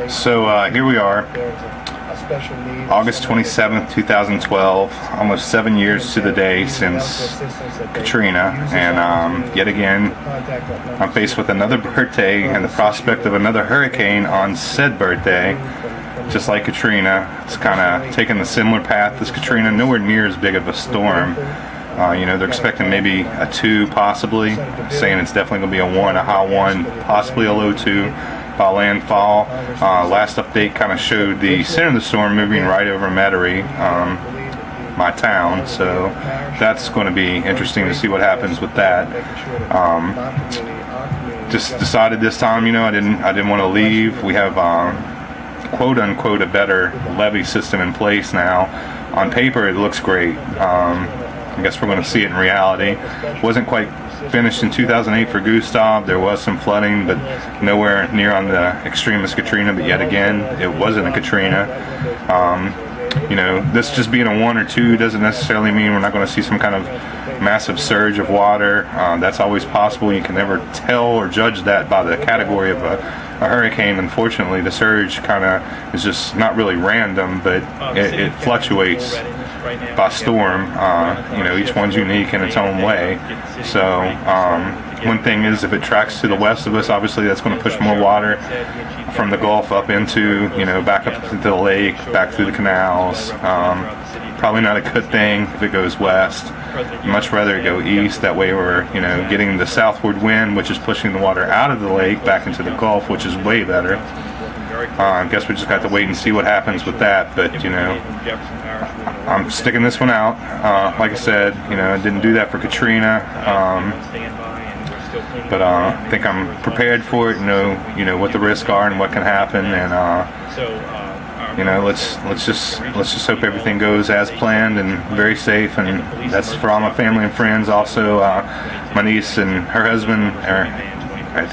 So here we are, August 27th, 2012, almost 7 years to the day since Katrina, and yet again I'm faced with another birthday and the prospect of another hurricane on said birthday. Just like Katrina, it's kind of taking the similar path as Katrina, nowhere near as big of a storm. They're expecting maybe a 2, possibly, saying it's definitely going to be a 1, a high 1, possibly a low 2 by landfall. Last update kind of showed the center of the storm moving right over Metairie, my town, so that's going to be interesting to see what happens with that. Just decided this time, I didn't want to leave. We have quote unquote a better levee system in place now. On paper it looks great. I guess we're going to see it in reality. Wasn't quite finished in 2008 for Gustav. There was some flooding, but nowhere near on the extreme as Katrina. But yet again, it wasn't a Katrina. This just being a 1 or 2 doesn't necessarily mean we're not going to see some kind of massive surge of water. That's always possible. You can never tell or judge that by the category of a hurricane. Unfortunately, the surge kind of is just not really random, but it fluctuates by storm. Each one's unique in its own way. So one thing is, if it tracks to the west of us, obviously that's going to push more water from the Gulf up into, back up to the lake, back through the canals. Probably not a good thing if it goes west. Much rather it go east. That way we're, getting the southward wind, which is pushing the water out of the lake back into the Gulf, which is way better. I guess we just got to wait and see what happens with that. But, I'm sticking this one out. Like I said, I didn't do that for Katrina. But I think I'm prepared for it. Know what the risks are and what can happen, and let's just hope everything goes as planned and very safe. And that's for all my family and friends. Also, my niece and her husband are at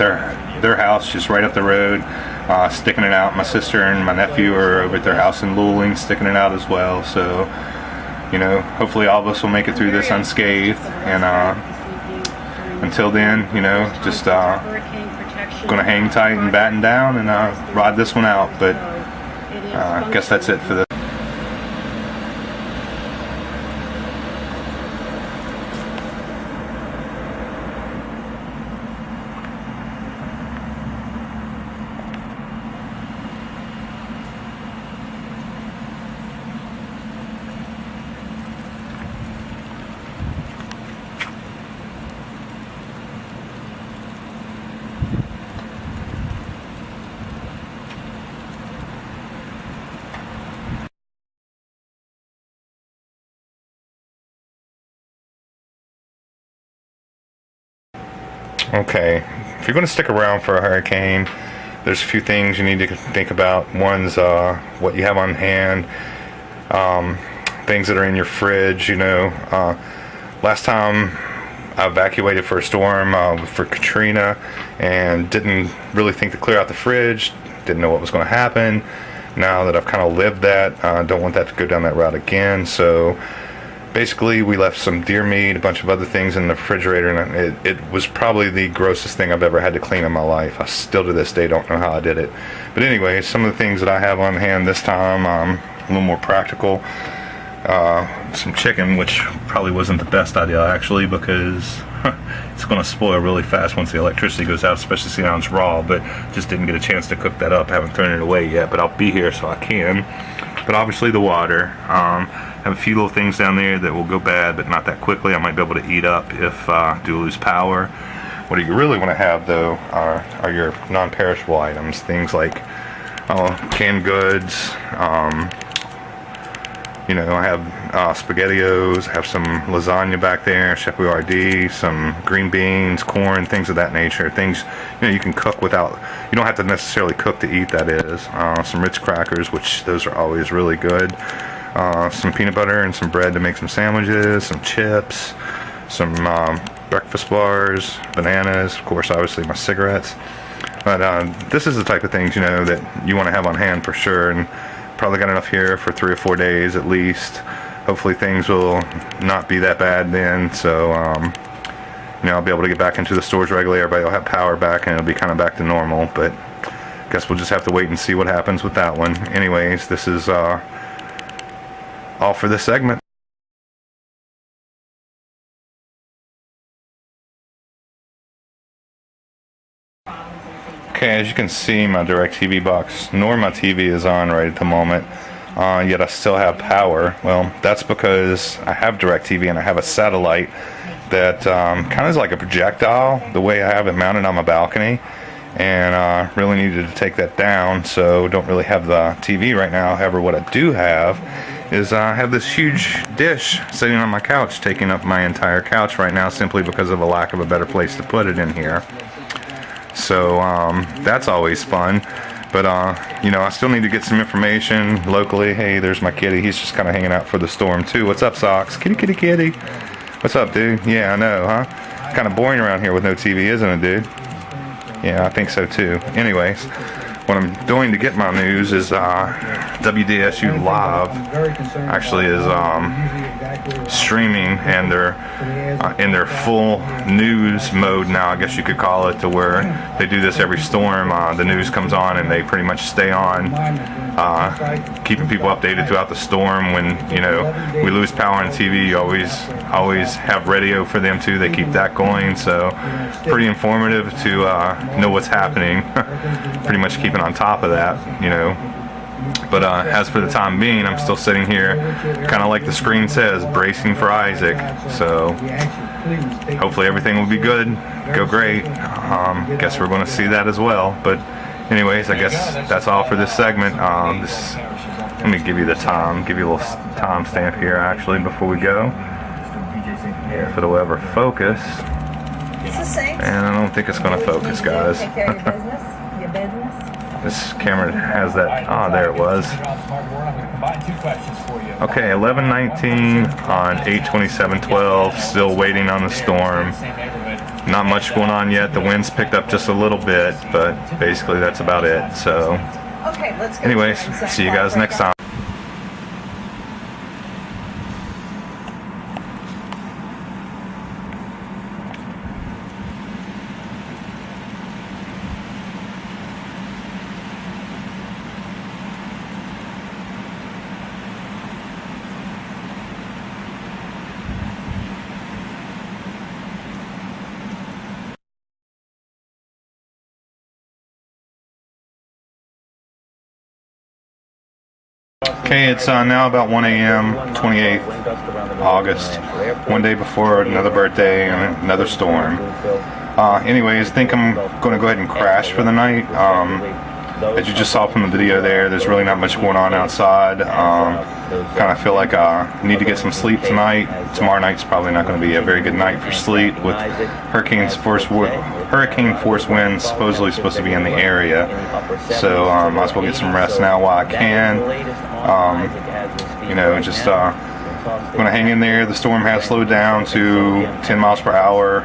their house just right up the road, sticking it out. My sister and my nephew are over at their house in Luling, sticking it out as well. So, hopefully all of us will make it through this unscathed. And until then, just going to hang tight and batten down and ride this one out. But I guess that's it for the Okay, if you're going to stick around for a hurricane, there's a few things you need to think about. One's what you have on hand, things that are in your fridge. Last time I evacuated for a storm for Katrina and didn't really think to clear out the fridge, didn't know what was going to happen. Now that I've kind of lived that, I don't want that to go down that route again. So basically, we left some deer meat, a bunch of other things in the refrigerator, and it was probably the grossest thing I've ever had to clean in my life. I still to this day don't know how I did it. But anyway, some of the things that I have on hand this time, a little more practical. Some chicken, which probably wasn't the best idea actually, because it's going to spoil really fast once the electricity goes out, especially seeing how it's raw. But just didn't get a chance to cook that up. Haven't thrown it away yet, but I'll be here so I can. But obviously the water. Have a few little things down there that will go bad, but not that quickly. I might be able to eat up if I do lose power. What you really want to have, though, are your non-perishable items. Things like canned goods. I have SpaghettiOs. I have some lasagna back there, Chef Boyardee, some green beans, corn, things of that nature. Things you can cook without. You don't have to necessarily cook to eat. That is, some Ritz crackers, which those are always really good. Some peanut butter and some bread to make some sandwiches, some chips, some breakfast bars, bananas, of course, obviously my cigarettes. But this is the type of things, that you want to have on hand for sure, and probably got enough here for 3 or 4 days at least. Hopefully things will not be that bad then, so I'll be able to get back into the stores regularly. Everybody will have power back and it'll be kind of back to normal. But guess we'll just have to wait and see what happens with that one. Anyways, this is all for this segment. Okay, as you can see, my DirecTV box nor my TV is on right at the moment, yet I still have power. Well, that's because I have DirecTV and I have a satellite that kind of is like a projectile, the way I have it mounted on my balcony, and really needed to take that down, so don't really have the TV right now. However, what I do have is I have this huge dish sitting on my couch, taking up my entire couch right now, simply because of a lack of a better place to put it in here. So that's always fun, but you know, I still need to get some information locally. Hey, there's my kitty. He's just kind of hanging out for the storm too. What's up, Socks? Kitty, kitty, kitty. What's up, dude? Yeah, I know, huh? Kind of boring around here with no TV, isn't it, dude? Yeah, I think so too. Anyways, what I'm doing to get my news is WDSU Live actually is streaming, and they're in their full news mode now, I guess you could call it, to where they do this every storm. The news comes on and they pretty much stay on, keeping people updated throughout the storm. When, you know, we lose power on TV, you always have radio for them too. They keep that going, so pretty informative to know what's happening. Pretty much keeping on top of that, you know. But as for the time being, I'm still sitting here, kind of like the screen says, bracing for Isaac. So hopefully everything will be good, go great. Guess we're going to see that as well. But anyways, I guess that's all for this segment. Let me give you the time, give you a little time stamp here actually before we go, if it'll ever focus. And I don't think it's going to focus, guys. This camera has that. Ah, there it was. Okay, 11:19 on 8/27/12. Still waiting on the storm. Not much going on yet. The wind's picked up just a little bit, but basically that's about it. So, anyways, see you guys next time. Okay, it's now about 1 a.m., 28th August, one day before another birthday and another storm. Anyways, I think I'm going to go ahead and crash for the night. As you just saw from the video there's really not much going on outside. Kind of feel like I need to get some sleep tonight. Tomorrow night's probably not going to be a very good night for sleep, with hurricane force winds supposedly supposed to be in the area. So might as well get some rest now while I can. You know, just going to hang in there. The storm has slowed down to 10 miles per hour,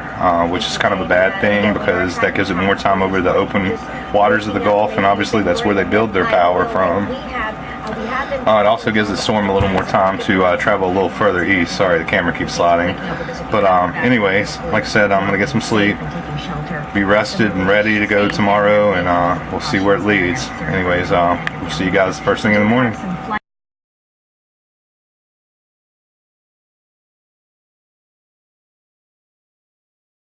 which is kind of a bad thing because that gives it more time over the open waters of the Gulf, and obviously that's where they build their power from. It also gives the storm a little more time to travel a little further east. Sorry, the camera keeps sliding. But anyways, like I said, I'm going to get some sleep, be rested and ready to go tomorrow, and we'll see where it leads. Anyways, we'll see you guys first thing in the morning.